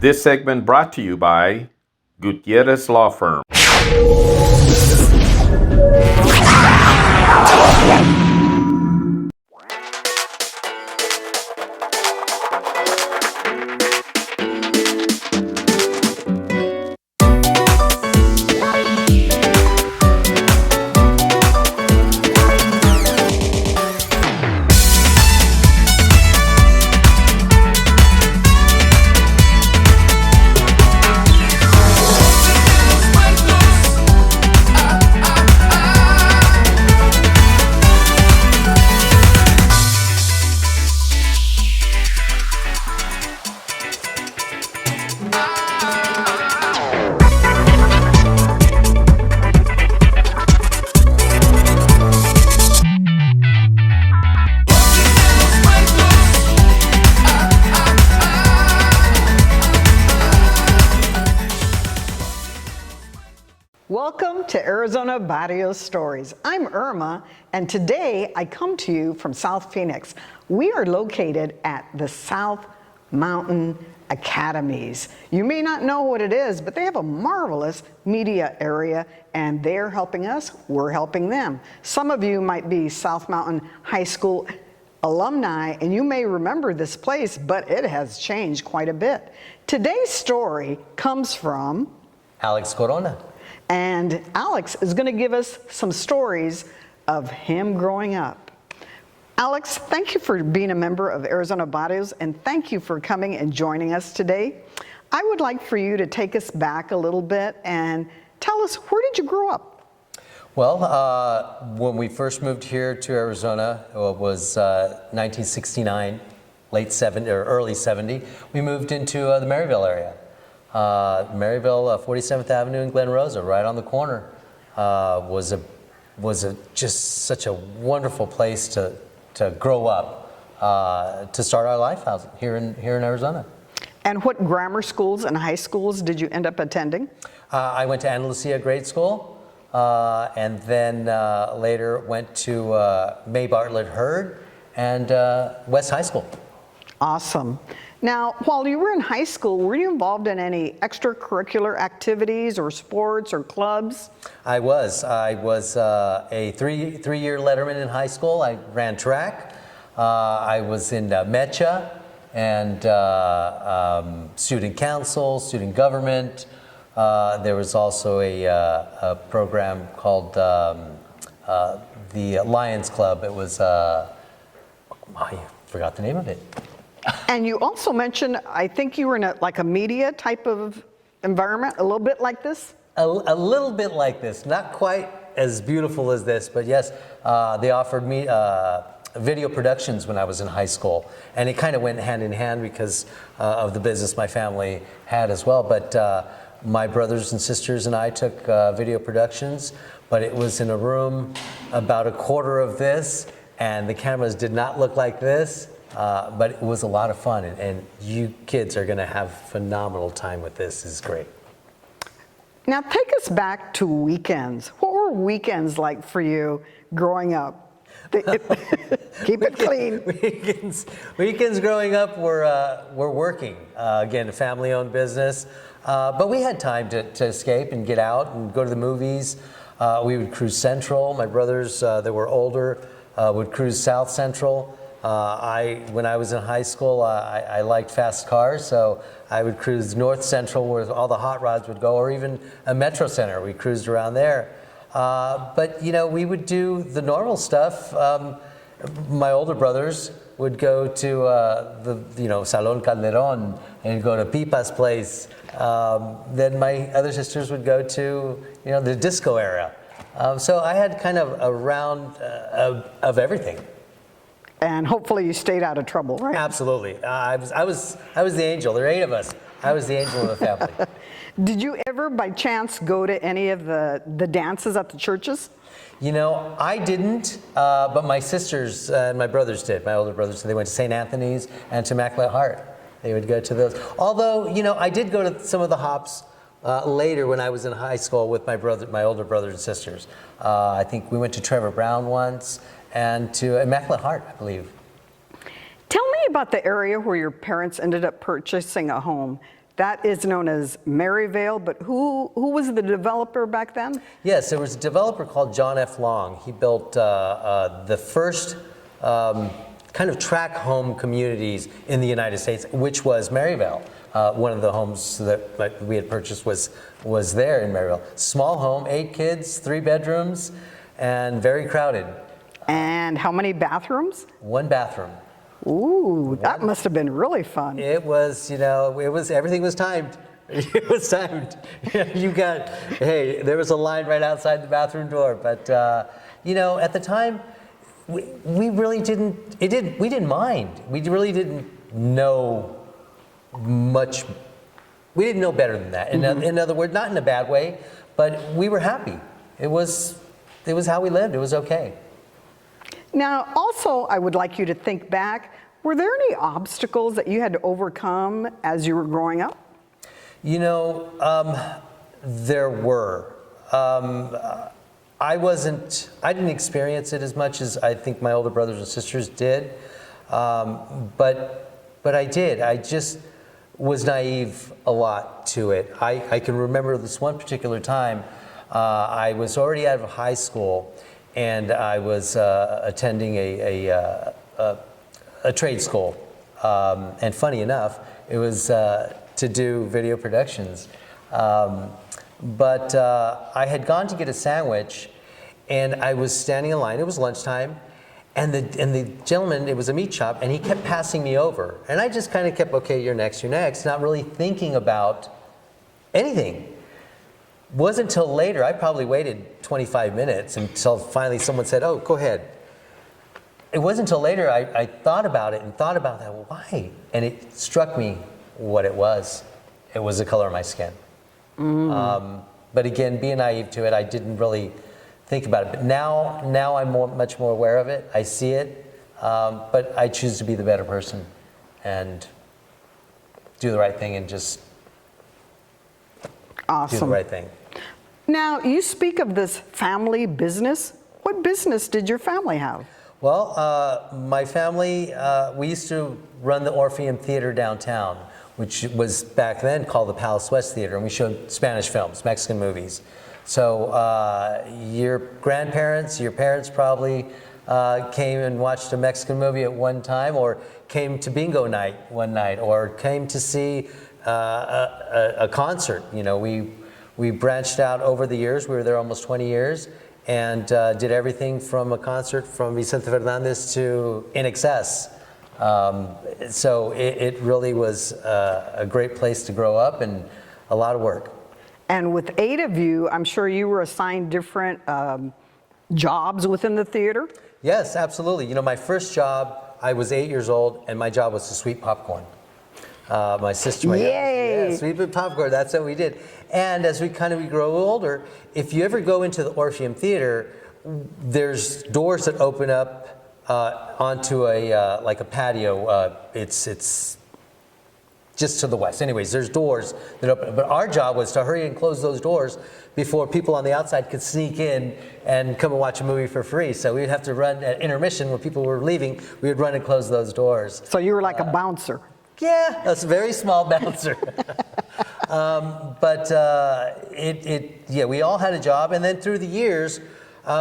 This segment brought to you by Gutierrez Law Firm. Welcome to Arizona Barrios Stories. I'm Irma, and today I come to you from South Phoenix. We are located at the South Mountain Academies. You may not know what it is, but they have a marvelous media area, and they're helping us, we're helping them. Some of you might be South Mountain High School alumni, and you may remember this place, but it has changed quite a bit. Today's story comes from Alex Corona. And Alex is going to give us some stories of him growing up. Alex, thank you for being a member of Arizona Barrios, and thank you for coming and joining us today. I would like for you to take us back a little bit and tell us, where did you grow up? Well, when we first moved here to Arizona, it was 1969, late 70 or early 70. We moved into the Maryville area. Maryville, 47th Avenue in Glen Rosa, right on the corner, was just such a wonderful place to grow up, to start our life out here in Arizona. And what grammar schools and high schools did you end up attending? I went to Ana Lucia Grade School, and then later went to May Bartlett Hurd and West High School. Awesome. Now, while you were in high school, were you involved in any extracurricular activities or sports or clubs? I was a three-year letterman in high school. I ran track. I was in MECHA and student council, student government. There was also a program called the Lions Club. It was, I forgot the name of it. And you also mentioned, I think you were in a media type of environment, a little bit like this? A little bit like this, not quite as beautiful as this, but yes, they offered me video productions when I was in high school. And it kind of went hand in hand because of the business my family had as well. But my brothers and sisters and I took video productions, but it was in a room about a quarter of this, and the cameras did not look like this. But it was a lot of fun, and you kids are going to have phenomenal time with this. This is great. Now take us back to weekends. What were weekends like for you growing up? Keep it clean. Weekends growing up were working. Again, a family-owned business. But we had time to escape and get out and go to the movies. We would cruise Central. My brothers that were older would cruise South Central. When I was in high school, I liked fast cars, so I would cruise North Central where all the hot rods would go, or even a Metro Center. We cruised around there. But, we would do the normal stuff. My older brothers would go to Salon Calderon and go to Pipa's place. Then my other sisters would go to, the disco era. So I had kind of a round of everything. And hopefully you stayed out of trouble, right? Absolutely. I was the angel. There are 8 of us. I was the angel of the family. Did you ever, by chance, go to any of the dances at the churches? I didn't, but my sisters and my brothers did. My older brothers, they went to St. Anthony's and to Immaculate Heart. They would go to those. Although, I did go to some of the hops later when I was in high school with my older brothers and sisters. I think we went to Trevor Brown once and to Immaculate Heart, I believe. Tell me about the area where your parents ended up purchasing a home. That is known as Maryvale, but who was the developer back then? Yes, there was a developer called John F. Long. He built the first kind of track home communities in the United States, which was Maryvale. One of the homes that we had purchased was there in Maryvale. Small home, 8 kids, 3 bedrooms, and very crowded. And how many bathrooms? 1 bathroom. Ooh, that must have been really fun. It was, everything was timed. It was timed. There was a line right outside the bathroom door. But, at the time, we really we didn't mind. We really didn't know much. We didn't know better than that. In other words, not in a bad way, but we were happy. It was how we lived. It was okay. Now, also, I would like you to think back. Were there any obstacles that you had to overcome as you were growing up? There were. I didn't experience it as much as I think my older brothers and sisters did. But I did. I just was naive a lot to it. I can remember this one particular time. I was already out of high school, and I was attending a trade school. And funny enough, it was to do video productions. But I had gone to get a sandwich, and I was standing in line. It was lunchtime, and the gentleman, it was a meat shop, and he kept passing me over. And I just kind of kept, okay, you're next, not really thinking about anything. Wasn't until later, I probably waited 25 minutes until finally someone said, oh, go ahead. It wasn't until later I thought about it and thought about that, well, why? And it struck me what it was. It was the color of my skin. But again, being naive to it, I didn't really think about it. But now I'm much more aware of it. I see it, but I choose to be the better person and do the right thing and just Awesome. do the right thing. Now, you speak of this family business. What business did your family have? Well, my family, we used to run the Orpheum Theater downtown, which was back then called the Palace West Theater, and we showed Spanish films, Mexican movies. So your grandparents, your parents probably came and watched a Mexican movie at one time, or came to bingo night one night, or came to see a concert. We branched out over the years. We were there almost 20 years, and did everything from a concert from Vicente Fernandez to In Excess. So it really was a great place to grow up and a lot of work. And with 8 of you, I'm sure you were assigned different jobs within the theater? Yes, absolutely. My first job, I was 8 years old, and my job was to sweep popcorn. My sister, Yay! sweeping popcorn, that's what we did. And as we grow older, if you ever go into the Orpheum Theater, there's doors that open up onto like a patio. It's just to the west. Anyways, there's doors that open. But our job was to hurry and close those doors before people on the outside could sneak in and come and watch a movie for free. So we'd have to run at intermission when people were leaving. We would run and close those doors. So you were like a bouncer. Yeah, that's a very small bouncer. We all had a job, and then through the years,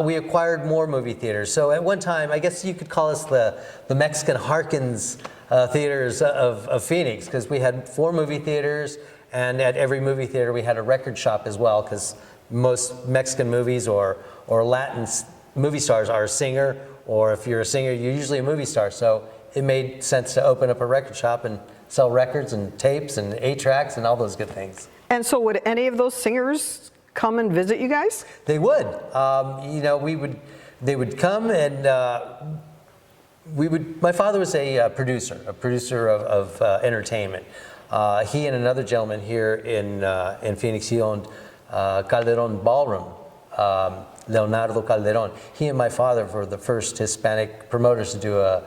we acquired more movie theaters. So at one time, I guess you could call us the Mexican Harkins theaters of Phoenix, because we had 4 movie theaters, and at every movie theater we had a record shop as well, because most Mexican movies or Latin movie stars are a singer, or if you're a singer, you're usually a movie star. So it made sense to open up a record shop and sell records and tapes and 8-tracks and all those good things. And so would any of those singers come and visit you guys? They would. They would come, and my father was a producer of entertainment. He and another gentleman here in Phoenix, he owned Calderon Ballroom, Leonardo Calderon. He and my father were the first Hispanic promoters to do a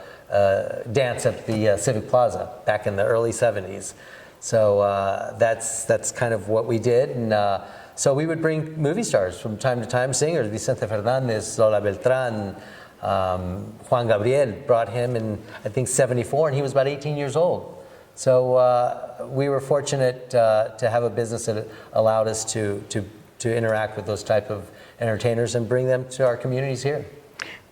dance at the Civic Plaza back in the early 70s. So that's kind of what we did. And so we would bring movie stars from time to time, singers, Vicente Fernandez, Lola Beltran, Juan Gabriel, brought him in, I think, 74, and he was about 18 years old. So we were fortunate to have a business that allowed us to interact with those type of entertainers and bring them to our communities here.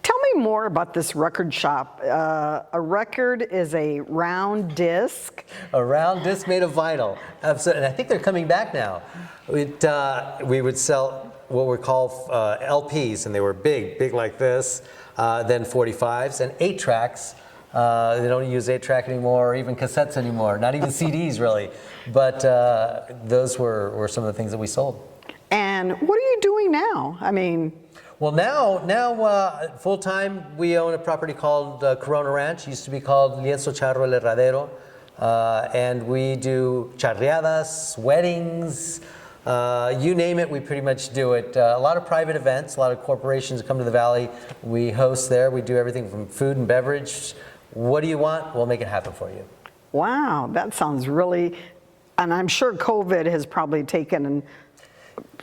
Tell me more about this record shop. A record is a round disc. A round disc made of vinyl. Absolutely. And I think they're coming back now. We would sell what we call LPs, and they were big like this, then 45s and 8 tracks. They don't use 8-track anymore, or even cassettes anymore, not even CDs really. But those were some of the things that we sold. And what are you doing now? I mean, well, now full time we own a property called Corona Ranch. Used to be called Lienzo Charro El Herradero, and we do charreadas, weddings, you name it. We pretty much do it. A lot of private events, a lot of corporations come to the valley. We host there. We do everything from food and beverage. What do you want? We'll make it happen for you. wow, that sounds really, and I'm sure COVID has probably taken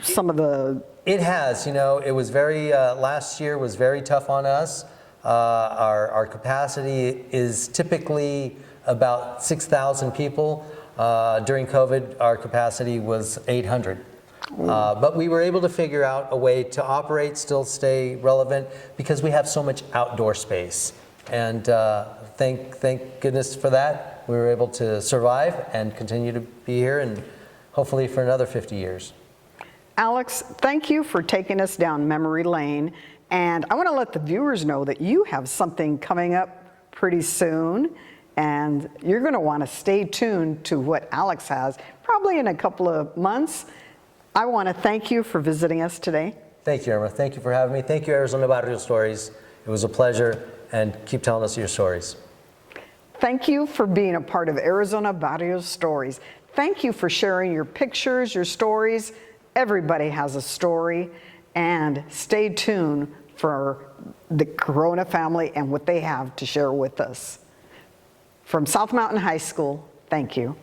some of the. It has, it was very, last year was very tough on us. Our capacity is typically about 6,000 people. During COVID, our capacity was 800. But we were able to figure out a way to operate, still stay relevant, because we have so much outdoor space. And thank goodness for that. We were able to survive and continue to be here, and hopefully for another 50 years. Alex, thank you for taking us down memory lane. And I want to let the viewers know that you have something coming up pretty soon. And you're going to want to stay tuned to what Alex has, probably in a couple of months. I want to thank you for visiting us today. Thank you, Irma. Thank you for having me. Thank you, Arizona Barrios Stories. It was a pleasure, and keep telling us your stories. Thank you for being a part of Arizona Barrios Stories. Thank you for sharing your pictures, your stories. Everybody has a story. And stay tuned for the Corona family and what they have to share with us. From South Mountain High School, thank you.